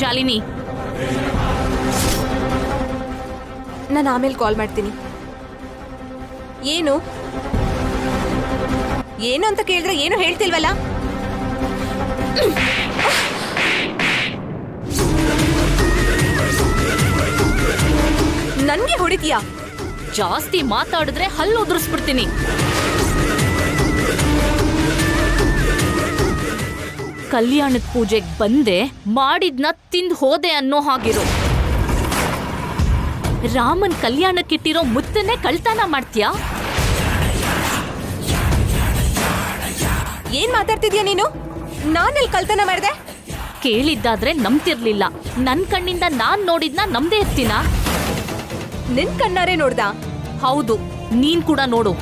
ಶಾಲಿನಿ, ನಾನು ಆಮೇಲೆ ಕಾಲ್ ಮಾಡ್ತೀನಿ. ಏನು ಏನು ಅಂತ ಕೇಳಿದ್ರೆ ಏನು ಹೇಳ್ತಿಲ್ವಲ್ಲ? ನನ್ಗೆ ಹೊಡಿತೀಯಾ? ಜಾಸ್ತಿ ಮಾತಾಡಿದ್ರೆ ಹಲ್ಲು ಉದುರಿಸ್ಬಿಡ್ತೀನಿ. ಕಲ್ಯಾಣದ ಪೂಜೆಗೆ ಬಂದೆ, ಮಾಡಿದ್ನ ತಿಂದು ಹೋದೆ ಅನ್ನೋ ಹಾಗಿರೋ. ರಾಮನ್ ಕಲ್ಯಾಣಕ್ಕಿಟ್ಟಿರೋ ಮುತ್ತನ್ನೇ ಕಳ್ತನ ಮಾಡ್ತೀಯಾ? ಏನ್ ಮಾತಾಡ್ತಿದ್ಯಾ ನೀನು? ನಾನೆಲ್ಲಿ ಕಳ್ತನ ಮಾಡ್ದೆ? ಕೇಳಿದ್ದಾದ್ರೆ ನಂಬ್ತಿರ್ಲಿಲ್ಲ. ನನ್ ಕಣ್ಣಿಂದ ನಾನ್ ನೋಡಿದ್ನ ನಮ್ದೇ ಇರ್ತೀನಾ? ನಿನ್ ಕಣ್ಣಾರೆ ನೋಡ್ದ? ಹೌದು, ನೀನ್ ಕೂಡ ನೋಡು.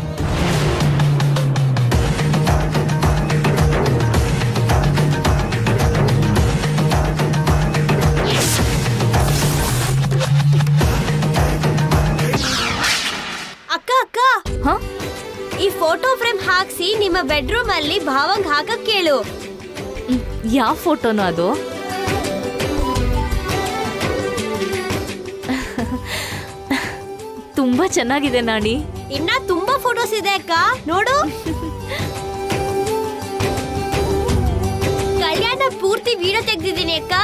ಅಕ್ಕ ಅಕ್ಕ, ಈ ಫೋಟೋ ಫ್ರೇಮ್ ಹಾಕ್ಸಿ ನಿಮ್ಮ ಬೆಡ್ರೂಮ್ ಅಲ್ಲಿ ಭಾವಂಗ್ ಹಾಕಕ್ ಕೇಳು. ಯಾವ ಫೋಟೋನು ಅದು? ತುಂಬಾ ಚೆನ್ನಾಗಿದೆ ನಾಣಿ. ಇನ್ನ ತುಂಬಾ ಫೋಟೋಸ್ ಇದೆ ಅಕ್ಕ, ನೋಡು. ಕಲ್ಯಾಣ ಪೂರ್ತಿ ವಿಡಿಯೋ ತೆಗ್ದಿದ್ದೀನಿ ಅಕ್ಕ.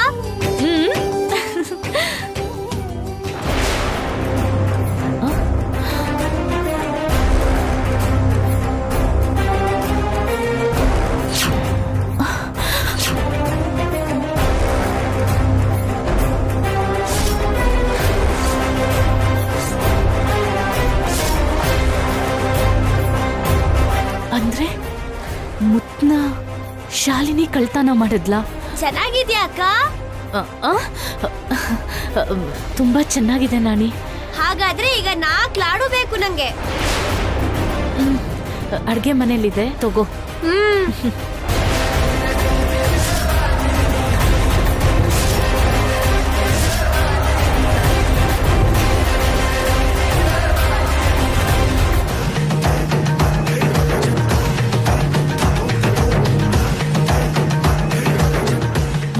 ಅಂದ್ರೆ ಮುತ್ನ ಶಾಲಿನಿ ಕಳ್ತನ ಮಾಡಿದ್ಲಾ? ಚೆನ್ನಾಗಿದ್ಯಾ ಅಕ್ಕ? ತುಂಬಾ ಚೆನ್ನಾಗಿದೆ ನಾಣಿ. ಹಾಗಾದ್ರೆ ಈಗ 4 ಲಾಡು ಬೇಕು ನಂಗೆ. ಅಡ್ಗೆ ಮನೇಲಿದೆ, ತಗೋ.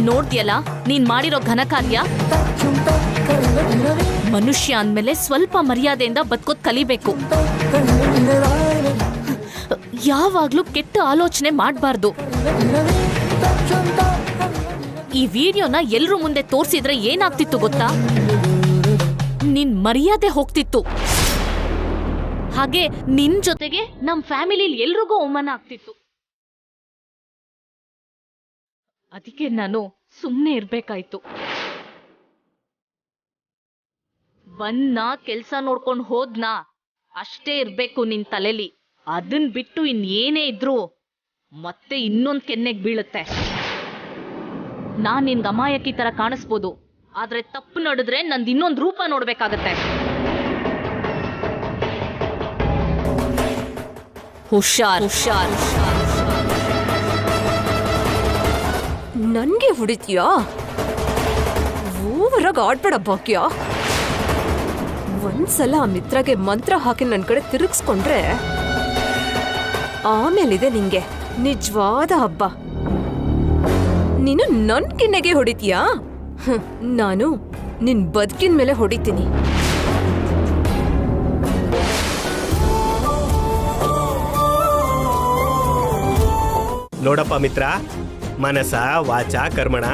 ನೋಡ್ದ್ಯಲ್ಲ ನೀನ್ ಮಾಡಿರೋ ಘನ ಕಾರ್ಯ. ಮನುಷ್ಯ ಅಂದ್ಮೇಲೆ ಸ್ವಲ್ಪ ಮರ್ಯಾದೆಯಿಂದ ಬದುಕೋದ್ ಕಲಿಬೇಕು. ಯಾವಾಗ್ಲೂ ಕೆಟ್ಟ ಆಲೋಚನೆ ಮಾಡಬಾರ್ದು. ಈ ವಿಡಿಯೋನ ಎಲ್ರೂ ಮುಂದೆ ತೋರಿಸಿದ್ರೆ ಏನಾಗ್ತಿತ್ತು ಗೊತ್ತಾ? ನಿನ್ ಮರ್ಯಾದೆ ಹೋಗ್ತಿತ್ತು. ಹಾಗೆ ನಿನ್ ಜೊತೆಗೆ ನಮ್ ಫ್ಯಾಮಿಲಿಲಿ ಎಲ್ರಿಗೂ ಅವಮಾನ ಆಗ್ತಿತ್ತು. ಅದಕ್ಕೆ ನಾನು ಸುಮ್ಮನೆ ಇರ್ಬೇಕಾಯ್ತು. ಬಂದ್ನ ಕೆಲ್ಸ ನೋಡ್ಕೊಂಡು ಹೋದ್ನಾ ಅಷ್ಟೇ ಇರ್ಬೇಕು ನಿನ್ ತಲೆಲಿ. ಅದನ್ ಬಿಟ್ಟು ಇನ್ನೇನೇ ಇದ್ರು ಮತ್ತೆ ಇನ್ನೊಂದ್ ಕೆನ್ನೆಗ್ ಬೀಳುತ್ತೆ. ನಾನ್ ನಿನ್ಗೆ ಅಮಾಯಕಿ ತರ ಕಾಣಿಸ್ಬೋದು, ಆದ್ರೆ ತಪ್ಪು ನಡೆದ್ರೆ ನಂದು ಇನ್ನೊಂದು ರೂಪ ನೋಡ್ಬೇಕಾಗತ್ತೆ. ಹುಷಾರ್ ಹುಷಾರ್. ನನ್ಗೆ ಹೊಡಿತೀಯಾ? ಓವರಾಗಿ ಆಡ್ಬೇಡ ಭಾಗ್ಯ. ಒಂದ್ಸಲ ಆ ಮಿತ್ರಗೆ ಮಂತ್ರ ಹಾಕಿ ನನ್ ಕಡೆ ತಿರುಗಿಸ್ಕೊಂಡ್ರೆ ಆಮೇಲಿದೆ ನಿಂಗೆ ನಿಜವಾದ ಹಬ್ಬ. ನೀನು ನನ್ ಕಿನ್ನೆಗೆ ಹೊಡಿತೀಯಾ? ನಾನು ನಿನ್ ಬದುಕಿನ ಮೇಲೆ ಹೊಡಿತೀನಿ. ನೋಡಪ್ಪ ಮಿತ್ರ, ಮನಸ ವಾಚ ಕರ್ಮಣ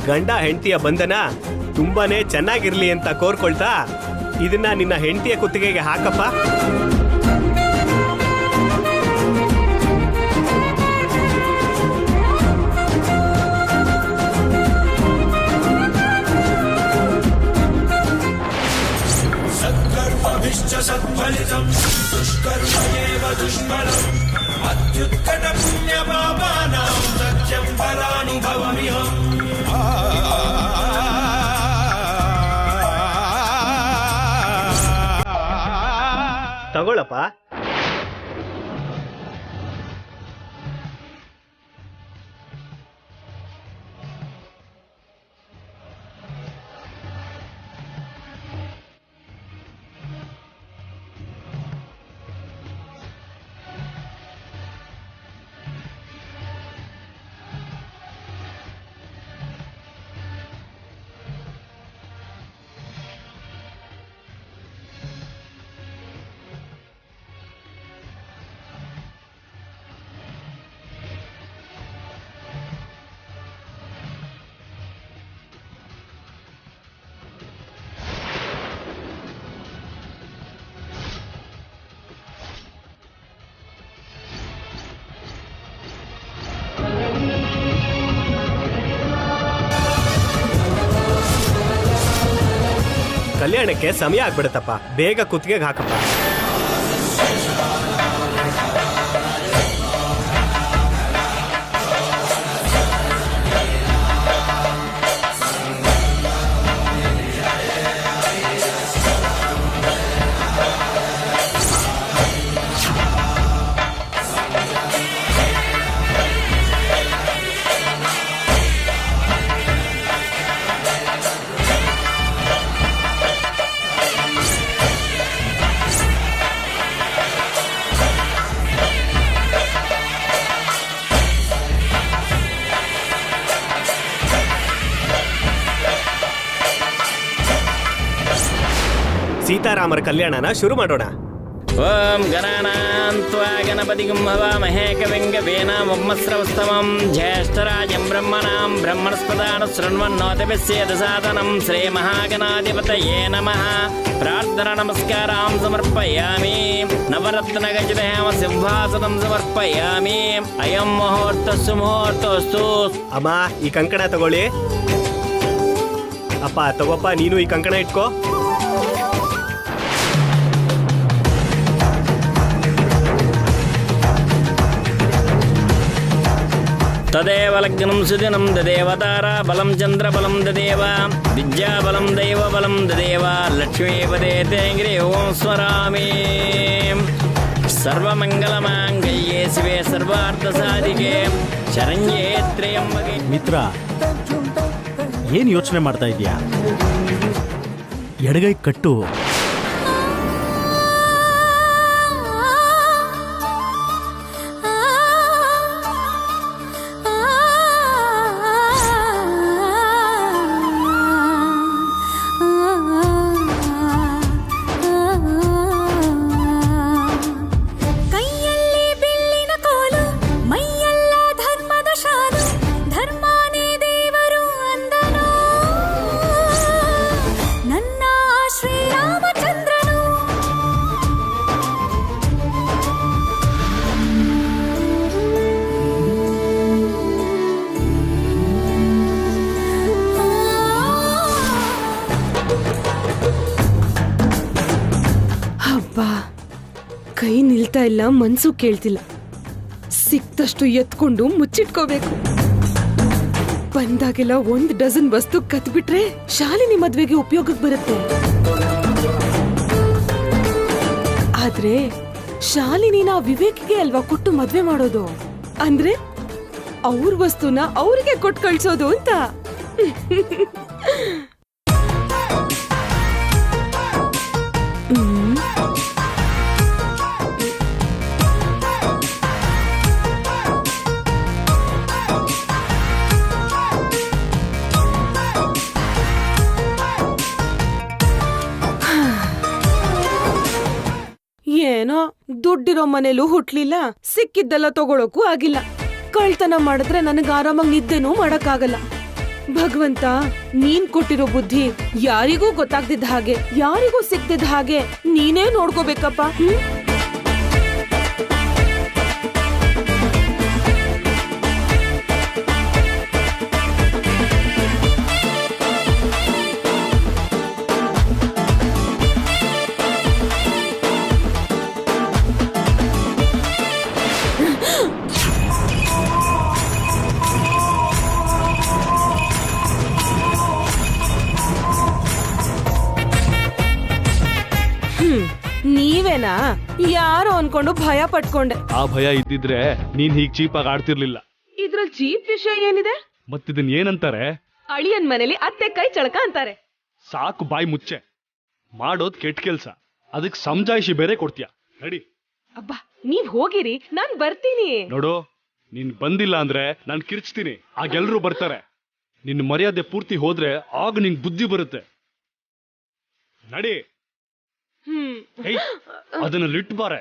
ಗಂಡ ಹೆಂಡತಿಯ ಬಂಧನ ತುಂಬಾನೇ ಚೆನ್ನಾಗಿರ್ಲಿ ಅಂತ ಕೋರ್ಕೊಳ್ತಾ ಇದನ್ನ ನಿನ್ನ ಹೆಂಡತಿಯ ಕುತ್ತಿಗೆಗೆ ಹಾಕಪ್ಪ. ಸತ್ಫಲಿತಂ ದುಷ್ಕರ್ಮಯೇವ ದುಷ್ಫಲಂ ಅತ್ಯುತ್ಕಟ ಪುಣ್ಯ ಪಾಪಾನಾಂ ಸತ್ಯಂ ಫಲಾನುಭವಮಿಹಂ. ತಗೊಳಪ್ಪ. ಕಲ್ಯಾಣಕ್ಕೆ ಸಮಯ ಆಗ್ಬಿಡುತ್ತಪ್ಪ, ಬೇಗ ಕುತ್ತಿಗೆಗೆ ಹಾಕಪ್ಪ. ಸೀತಾರಾಮರ ಕಲ್ಯಾಣನ ಶುರು ಮಾಡೋಣ. ಓಂ ಗಣಾನಾಂತ್ವಾ ಗಣಪತಿಗಂ ಹವಾಮಹೇ ಕವಿಂ ಕವೀನಾಮುಪಮಸ್ರವಸ್ತಮಂ ಜ್ಯೇಷ್ಠರಾಜಂ ಬ್ರಹ್ಮಣಾಂ ಬ್ರಹ್ಮಣಸ್ಪದಾನ ಶೃಣ್ವನ್ನೋತಿಭಿಸ್ಸೇದ ಸಾಧನಂ ಶ್ರೀ ಮಹಾಗಣಾಧಿಪತಯೇ ನಮಃ. ಪ್ರಾರ್ಥನಾ ನಮಸ್ಕಾರಾಂ ಸಮರ್ಪಯಾಮಿ. ನವರತ್ನ ಗಜ ಹೇಮ ಸಿಂಹಾಸನಂ ಸಮರ್ಪಯಾಮಿ. ಅಯಂ ಮುಹೂರ್ತಸ್ಸು ಮುಹೂರ್ತಸ್ತು. ಅಮ್ಮ, ಈ ಕಂಕಣ ತಗೊಳ್ಳಿ. ಅಪ್ಪ ತಗೋಪ್ಪ, ನೀನು ಈ ಕಂಕಣ ಇಟ್ಕೋ. ತದೇವ ಲಗ್ನಂ ಸುದಿನಂ ದದೇವತಾರ ಬಲಂ ಚಂದ್ರ ಬಲಂ ದದೇವ ವಿದ್ಯಾ ಬಲಂ ದೈವ ಬಲಂ ದದೇವ ಲಕ್ಷ್ಮೀಪದೇ ತೇಂಗ್ರಿ ಓಂ ಸ್ಮರಾಮಿ. ಸರ್ವಮಂಗಲ ಮಾಂಗಲ್ಯೇ ಶಿವೆ ಸರ್ವಾರ್ಥ ಸಾಧಿಕೆ ಶರಣ್ಯೇ ತ್ರ್ಯಂಬಕೆ. ಮಿತ್ರ, ಏನು ಯೋಚನೆ ಮಾಡ್ತಾ ಇದೀಯಾ? ಎಡಗೈ ಕಟ್ಟು. ಕೈ ನಿಲ್ತಾ ಇಲ್ಲ, ಮನ್ಸು ಕೇಳ್ತಿಲ್ಲ. ಸಿಕ್ತಷ್ಟು ಎತ್ಕೊಂಡು ಮುಚ್ಚಿಟ್ಕೋಬೇಕು. ಬಂದಾಗೆಲ್ಲ 1 ಡಜನ್ ವಸ್ತು ಕತ್ಬಿಟ್ರೆ ಶಾಲಿನಿ ಮದ್ವೆಗೆ ಉಪಯೋಗಕ್ಕೆ ಬರುತ್ತೆ. ಆದ್ರೆ ಶಾಲಿನಿನ ವಿವೇಕ್ಗೆ ಅಲ್ವಾ ಕೊಟ್ಟು ಮದ್ವೆ ಮಾಡೋದು. ಅಂದ್ರೆ ಅವ್ರ ವಸ್ತುನ ಅವ್ರಿಗೆ ಕೊಟ್ಟು ಕಳ್ಸೋದು ಅಂತ. ಏನೋ ದುಡ್ಡಿರೋ ಮನೇಲೂ ಹುಟ್ಲಿಲ್ಲ, ಸಿಕ್ಕಿದ್ದೆಲ್ಲ ತಗೊಳಕ್ಕೂ ಆಗಿಲ್ಲ. ಕಳ್ತನ ಮಾಡಿದ್ರೆ ನನಗೆ ಆರಾಮಾಗಿ ನಿದ್ದೆನೂ ಮಾಡಕ್ಕಾಗಲ್ಲ. ಭಗವಂತ, ನೀನ್ ಕೊಟ್ಟಿರೋ ಬುದ್ಧಿ ಯಾರಿಗೂ ಗೊತ್ತಾಗ್ದಿದ್ದ ಹಾಗೆ, ಯಾರಿಗೂ ಸಿಕ್ತಿದ್ದ ಹಾಗೆ ನೀನೇ ನೋಡ್ಕೋಬೇಕಪ್ಪ. ನೀವೇನಾ? ಯಾರೋ ಅನ್ಕೊಂಡು ಭಯ ಪಟ್ಕೊಂಡೆ. ಆ ಭಯ ಇದ್ದಿದ್ರೆ ನೀನ್ ಹೀಗ್ ಚೀಪಾಗಿ ಆಡ್ತಿರ್ಲಿಲ್ಲ. ಇದ್ರಲ್ಲಿ ಚೀಪ್ ವಿಷಯ ಏನಿದೆ? ಮತ್ತಿದನ್ ಏನಂತಾರೆ? ಅಳಿಯನ್ ಮನೇಲಿ ಅತ್ತೆ ಕೈ ಚಳಕ ಅಂತಾರೆ. ಸಾಕು ಬಾಯಿ ಮುಚ್ಚೆ. ಮಾಡೋದ್ ಕೆಟ್ಟ ಕೆಲ್ಸ, ಅದಕ್ ಸಮಜಾಯಿಷಿ ಬೇರೆ ಕೊಡ್ತೀಯ. ನಡಿ. ಅಬ್ಬಾ, ನೀವ್ ಹೋಗಿರಿ, ನಾನ್ ಬರ್ತೀನಿ. ನೋಡು, ನೀನ್ ಬಂದಿಲ್ಲ ಅಂದ್ರೆ ನಾನ್ ಕಿರ್ಚ್ತೀನಿ. ಆಗೆಲ್ರೂ ಬರ್ತಾರೆ. ನಿನ್ ಮರ್ಯಾದೆ ಪೂರ್ತಿ ಹೋದ್ರೆ ಆಗ ನಿಂಗ್ ಬುದ್ಧಿ ಬರುತ್ತೆ. ನಡಿ. ಅದನ್ನ ಲಿಟ್ ಬಾರೆ.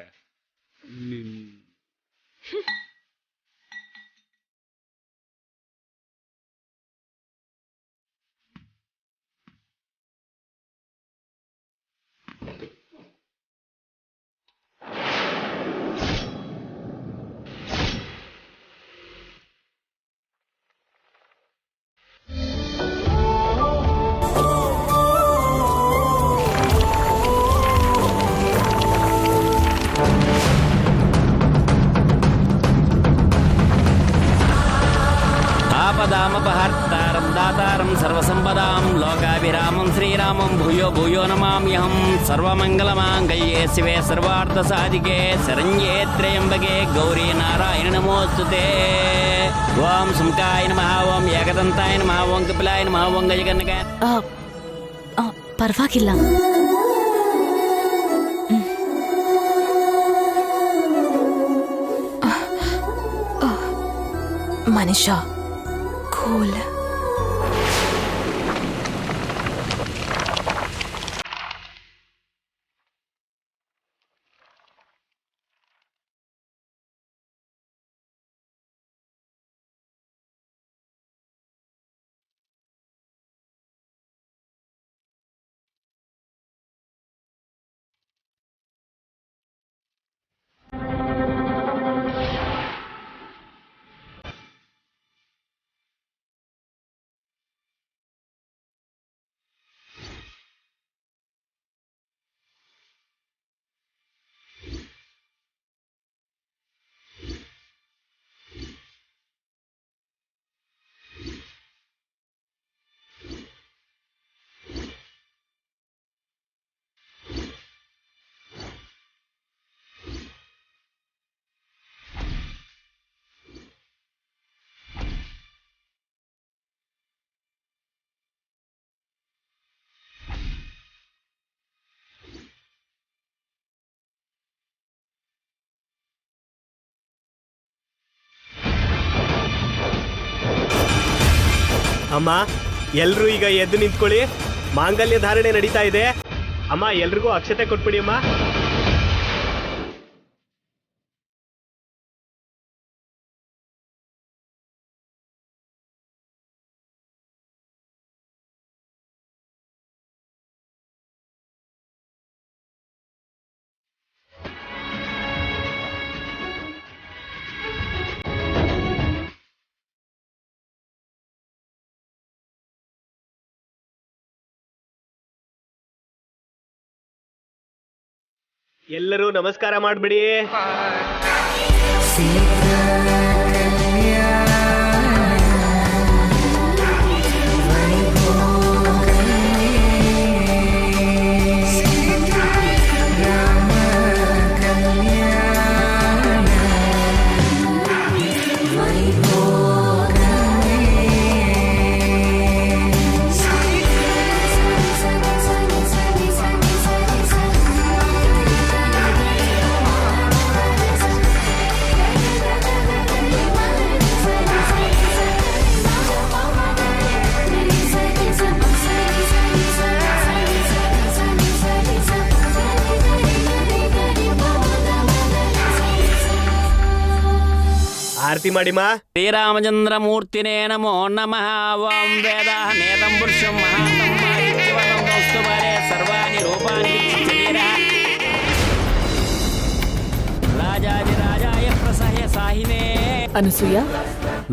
ಸಂಪದಾಮಪಹರ್ತಾರಂ ದಾತಾರಂ ಸರ್ವಸಂಪದಾಂ ಲೋಕಾಭಿರಾಮಂ ಶ್ರೀರಾಮಂ ಭೂಯೋ ಭೂಯೋ ನಮಾಮ್ಯಹಂ ಸರ್ವಮಂಗಲಮಾಂಗಲ್ಯೆ ಶಿವೆ ಸರ್ವಾರ್ಥಸಾಧಿಕೆ ಶರಣ್ಯೇ ತ್ರ್ಯಂಬಕೆ ಗೌರಿ ನಾರಾಯಣ ನಮೋಸ್ತುತೇ. ಓಂ ಸುಮ್ಕಾಯ ನಮಃ, ಓಂ ಏಕದಂತಾಯ ನಮಃ, ಓಂ ಕಪಿಲಾಯ ನಮಃ, ಓಂ ಗಜಕರ್ಣಕ. ಪರವಾಗಿಲ್ಲ. ಮನುಷ್ಯ ಕೂಲ್. ಅಮ್ಮ, ಎಲ್ರೂ ಈಗ ಎದ್ದು ನಿಂತ್ಕೊಳ್ಳಿ. ಮಾಂಗಲ್ಯ ಧಾರಣೆ ನಡೀತಾ ಇದೆ. ಅಮ್ಮ, ಎಲ್ರಿಗೂ ಅಕ್ಷತೆ ಕೊಟ್ಬಿಡಿ ಅಮ್ಮ. ಎಲ್ಲರೂ ನಮಸ್ಕಾರ ಮಾಡ್ಬಿಡಿ. ಆರತಿ ಮಾಡಿಮಾ. ಶ್ರೀರಾಮಚಂದ್ರ ಮೂರ್ತಿನೇ ನಮೋ ನಮಃ. ಓಂ ವೇದಾಹಮೇದಂ ಪುರುಷಂ ಮಹಾತ್ಮ ಸರ್ವಾಣಿ ರೂಪಾಣಿ ರಾಜಾದಿರಾಜಾಯ ಪ್ರಸಹ್ಯ ಸಾಹಿನೇ. ಅನಸೂಯ,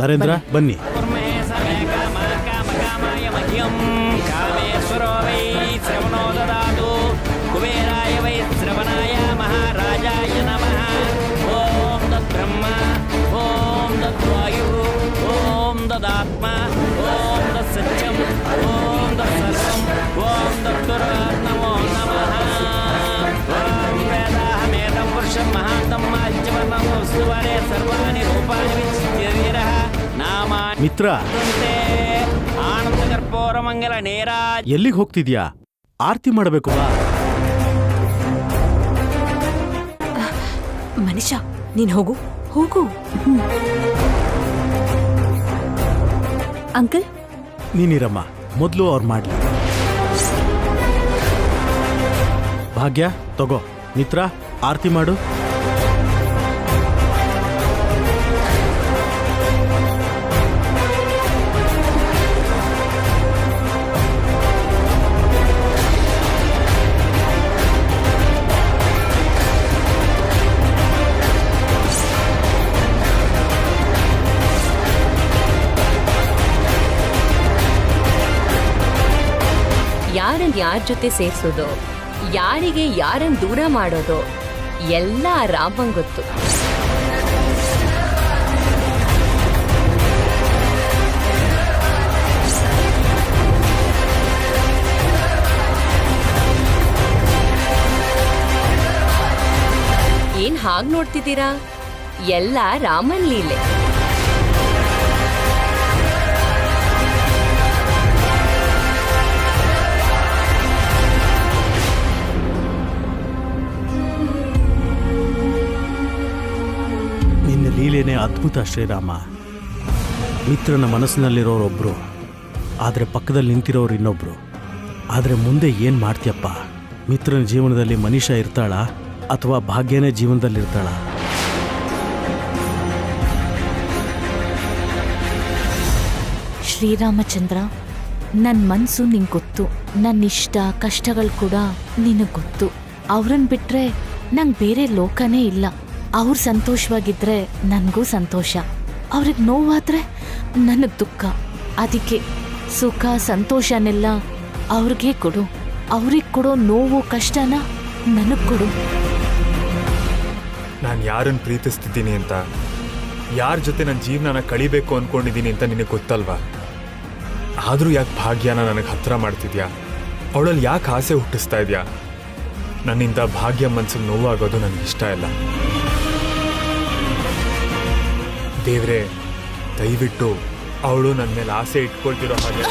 ನರೇಂದ್ರ ಬನ್ನಿ. ಕಾಮಾಯ ಮಹ್ಯಂ ಕಾಮೇಶ್ವರೋ ವೈ ಶ್ರವಣೋ ದದಾತು ಕುಬೇರಾಯ ವೈ ಶ್ರವಣಾಯ ಮಹಾರಾಜಾಯ ನಮಃ. ಓಂ ತದ್ಬ್ರಹ್ಮ, ಓಂ ತದ್ವಾಯು, ಓಂ ತದಾತ್ಮ, ಓಂ ತತ್ಸತ್ಯಂ, ಓಂ ತತ್ಸರ್ವಂ, ಓಂ ತದ್ಗುರುರ್ ನಮೋ ನಮಃ. ಓಂ ವೇದಾಹಮೇದಂ ಪುರುಷಂ ಮಹಾಂತಂ ಮಾಜ್ಯವರ್ಣಂ ವಸ್ತುವರೆ ಸರ್ವಾಣಿ ರೂಪಾಣಿ ವಿಚ್ಛಿದ್ಯವಿರಹ ನಾಮಾನಿ ಮಿತ್ರ, ಆನಂದ ಕರ್ಪೂರ ಮಂಗಲ ನೇರಾಜ್. ಎಲ್ಲಿಗೆ ಹೋಗ್ತಿದ್ಯಾ? ಆರತಿ ಮಾಡಬೇಕು ಬಾ. ಮನುಷ್ಯ, ನೀನ್ ಹೋಗು ಹೋಗು. ಅಂಕಲ್, ನೀನಿರಮ್ಮ, ಮೊದಲು ಅವ್ರು ಮಾಡ್ಲಿ. ಭಾಗ್ಯ ತಗೋ. ಮಿತ್ರ, ಆರತಿ ಮಾಡು. ಯಾರನ್ನ ಯಾರ ಜೊತೆ ಸೇರ್ಸೋದು, ಯಾರಿಗೆ ಯಾರನ್ನ ದೂರ ಮಾಡೋದು ಎಲ್ಲ ರಾಮಂಗ್ ಗೊತ್ತು. ಏನ್ ಹಾಗ್ ನೋಡ್ತಿದ್ದೀರಾ? ಎಲ್ಲ ರಾಮನ್ ಲೀಲೆ. ನಿನ್ನ ಲೀಲೆನೇ ಅದ್ಭುತ ಶ್ರೀರಾಮ. ಮಿತ್ರನ ಮನಸ್ಸಿನಲ್ಲಿರೋರೊಬ್ರು, ಆದರೆ ಪಕ್ಕದಲ್ಲಿ ನಿಂತಿರೋರು ಇನ್ನೊಬ್ರು. ಆದರೆ ಮುಂದೆ ಏನು ಮಾಡ್ತೀಯಪ್ಪ? ಮಿತ್ರನ ಜೀವನದಲ್ಲಿ ಮನುಷ್ಯ ಇರ್ತಾಳ ಅಥವಾ ಭಾಗ್ಯನೇ ಜೀವನದಲ್ಲಿರ್ತಾಳ? ಶ್ರೀರಾಮಚಂದ್ರ, ನನ್ನ ಮನಸ್ಸು ನಿಂಗೆ ಗೊತ್ತು, ನನ್ನ ಇಷ್ಟ ಕಷ್ಟಗಳು ಕೂಡ ನಿನಗೆ ಗೊತ್ತು. ಅವ್ರನ್ನ ಬಿಟ್ರೆ ನಂಗೆ ಬೇರೆ ಲೋಕನೇ ಇಲ್ಲ. ಅವ್ರು ಸಂತೋಷವಾಗಿದ್ರೆ ನನಗೂ ಸಂತೋಷ, ಅವ್ರಿಗೆ ನೋವಾದ್ರೆ ನನಗೆ ದುಃಖ. ಅದಕ್ಕೆ ಸುಖ ಸಂತೋಷನೆಲ್ಲ ಅವ್ರಿಗೆ ಕೊಡು, ಅವ್ರಿಗೆ ಕೊಡೋ ನೋವು ಕಷ್ಟನ ನನಗೆ ಕೊಡು. ನಾನು ಯಾರನ್ನು ಪ್ರೀತಿಸ್ತಿದ್ದೀನಿ ಅಂತ, ಯಾರ ಜೊತೆ ನನ್ನ ಜೀವನನ ಕಳಿಬೇಕು ಅಂದ್ಕೊಂಡಿದ್ದೀನಿ ಅಂತ ನಿನಗೆ ಗೊತ್ತಲ್ವಾ? ಆದರೂ ಯಾಕೆ ಭಾಗ್ಯನ ನನಗೆ ಹತ್ತಿರ ಮಾಡ್ತಿದ್ಯಾ? ಅವಳಲ್ಲಿ ಯಾಕೆ ಆಸೆ ಹುಟ್ಟಿಸ್ತಾ ಇದೆಯಾ? ನನ್ನಿಂದ ಭಾಗ್ಯ ಮನ್ಸಿಗೆ ನೋವಾಗೋದು ನನಗೆ ಇಷ್ಟ ಇಲ್ಲ. ದೇವ್ರೆ, ದಯವಿಟ್ಟು ಅವಳು ನನ್ನ ಮೇಲೆ ಆಸೆ ಇಟ್ಕೊಳ್ತಿರೋ ಹಾಗೆ.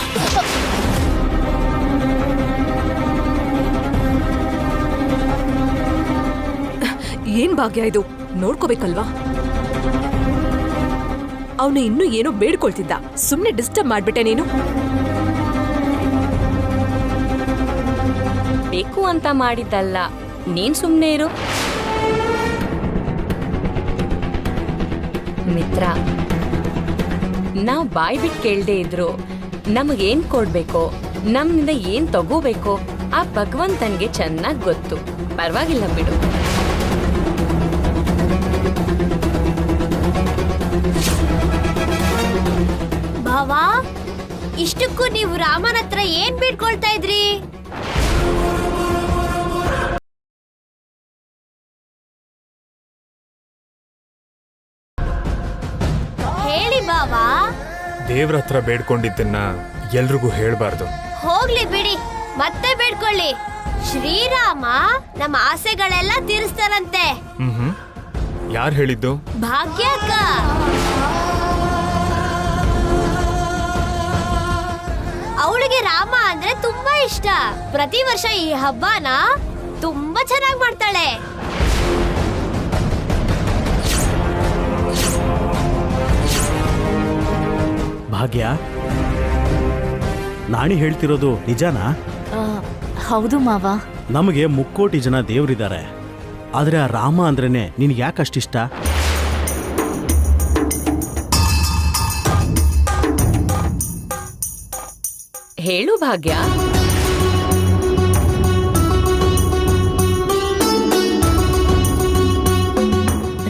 ಏನ್ ಭಾಗ್ಯ ಇದು? ನೋಡ್ಕೋಬೇಕಲ್ವಾ? ಅವನು ಇನ್ನೂ ಏನೋ ಬೇಡ್ಕೊಳ್ತಿದ್ದ, ಸುಮ್ನೆ ಡಿಸ್ಟರ್ಬ್ ಮಾಡ್ಬಿಟ್ಟೆ ನೀನು. ಬೇಕು ಅಂತ ಮಾಡಿದ್ದಲ್ಲ, ನೀನ್ ಸುಮ್ನೆ ಇರು. ಮಿತ್ರ, ನಾವ್ ಬಾಯ್ ಬಿಟ್ಟು ಕೇಳ್ದೆ ಇದ್ರು ನಮಗೇನ್ ಕೊಡ್ಬೇಕೋ, ನಮ್ಮಿಂದ ಏನ್ ತಗೋಬೇಕೋ ಆ ಭಗವಂತನ್ಗೆ ಚೆನ್ನಾಗ್ ಗೊತ್ತು. ಪರವಾಗಿಲ್ಲ ಬಿಡು. ಭಾವಾ, ಇಷ್ಟಕ್ಕೂ ನೀವು ರಾಮನ ಹತ್ರ ಏನ್ ಬೇಡ್ಕೊಳ್ತಾ ಇದ್ರಿ? ಹೇಳಿ ಭಾವಾ. ದೇವ್ರ ಹತ್ರ ಬೇಡ್ಕೊಂಡಿದ್ದನ್ನ ಎಲ್ರಿಗೂ ಹೇಳ್ಬಾರ್ದು. ಹೋಗ್ಲಿ ಬಿಡಿ, ಮತ್ತೆ ಬೇಡ್ಕೊಳ್ಳಿ. ಶ್ರೀರಾಮ ನಮ್ಮ ಆಸೆಗಳೆಲ್ಲ ತೀರಿಸ್ತಾರಂತೆ. ಯಾರು ಹೇಳಿದ್ದು? ಭಾಗ್ಯಕ್ಕ. ಅವಳಿಗೆ ರಾಮ ಅಂದ್ರೆ ತುಂಬಾ ಇಷ್ಟ. ಪ್ರತಿ ವರ್ಷ ಈ ಹಬ್ಬನ ತುಂಬಾ ಚೆನ್ನಾಗಿ ಮಾಡ್ತಾಳೆ. ಭಾಗ್ಯ, ನಾಣಿ ಹೇಳ್ತಿರೋದು ನಿಜಾನಾ? ಹೌದು ಮಾವ. ನಮಗೆ 3 ಕೋಟಿ ಜನ ದೇವರಿದ್ದಾರೆ, ಆದರೆ ಆ ರಾಮ ಅಂದ್ರೇನೆ ನಿನ್ಗೆ ಯಾಕಷ್ಟಿಷ್ಟ? ಹೇಳು ಭಾಗ್ಯ.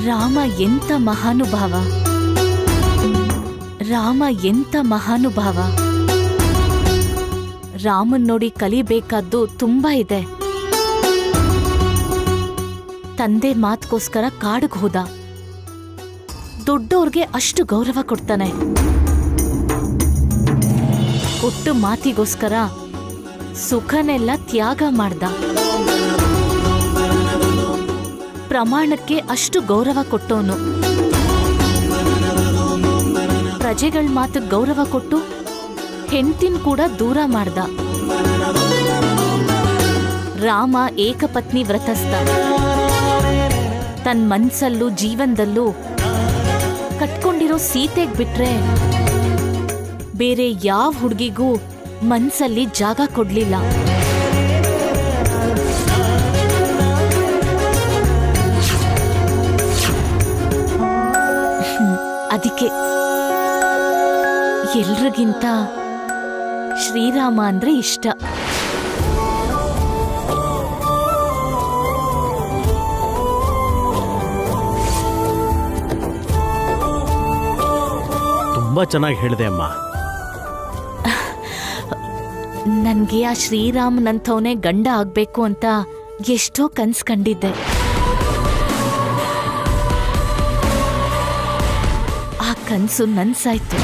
ರಾಮ ಎಂತ ಮಹಾನುಭಾವ, ರಾಮ ಎಂತ ಮಹಾನುಭಾವ. ರಾಮನ್ ನೋಡಿ ಕಲಿಬೇಕಾದ್ದು ತುಂಬಾ ಇದೆ. ತಂದೆ ಮಾತ್ಗೋಸ್ಕರ ಕಾಡಿಗೆ ಹೋದ. ದೊಡ್ಡೋರ್ಗೆ ಅಷ್ಟು ಗೌರವ ಕೊಡ್ತಾನೆ. ಕೊಟ್ಟು ಮಾತಿಗೋಸ್ಕರ ಸುಖನೆಲ್ಲ ತ್ಯಾಗ ಮಾಡ್ದ. ಪ್ರಮಾಣಕ್ಕೆ ಅಷ್ಟು ಗೌರವ ಕೊಟ್ಟವನು. ಪ್ರಜೆಗಳ ಮಾತಿಗೆ ಗೌರವ ಕೊಟ್ಟು ಹೆಂಡತಿನ್ ಕೂಡ ದೂರ ಮಾಡ್ದ. ರಾಮ ಏಕಪತ್ನಿ ವ್ರತಸ್ಥ. ತನ್ನ ಮನ್ಸಲ್ಲೂ ಜೀವನದಲ್ಲೂ ಕಟ್ಕೊಂಡಿರೋ ಸೀತೆಗ್ ಬಿಟ್ರೆ ಬೇರೆ ಯಾವ ಹುಡುಗಿಗೂ ಮನ್ಸಲ್ಲಿ ಜಾಗ ಕೊಡ್ಲಿಲ್ಲ. ಅದಕ್ಕೆ ಎಲ್ರಿಗಿಂತ ಶ್ರೀರಾಮ ಅಂದ್ರೆ ಇಷ್ಟ. ತುಂಬಾ ಚೆನ್ನಾಗಿ ಹೇಳಿದೆ ಅಮ್ಮ. ನನ್ಗೆ ಆ ಶ್ರೀರಾಮನಂಥವನೇ ಗಂಡ ಆಗ್ಬೇಕು ಅಂತ ಎಷ್ಟೋ ಕನ್ಸ್ ಕಂಡಿದ್ದೆ. ಆ ಕನ್ಸು ನನ್ಸಾಯ್ತು.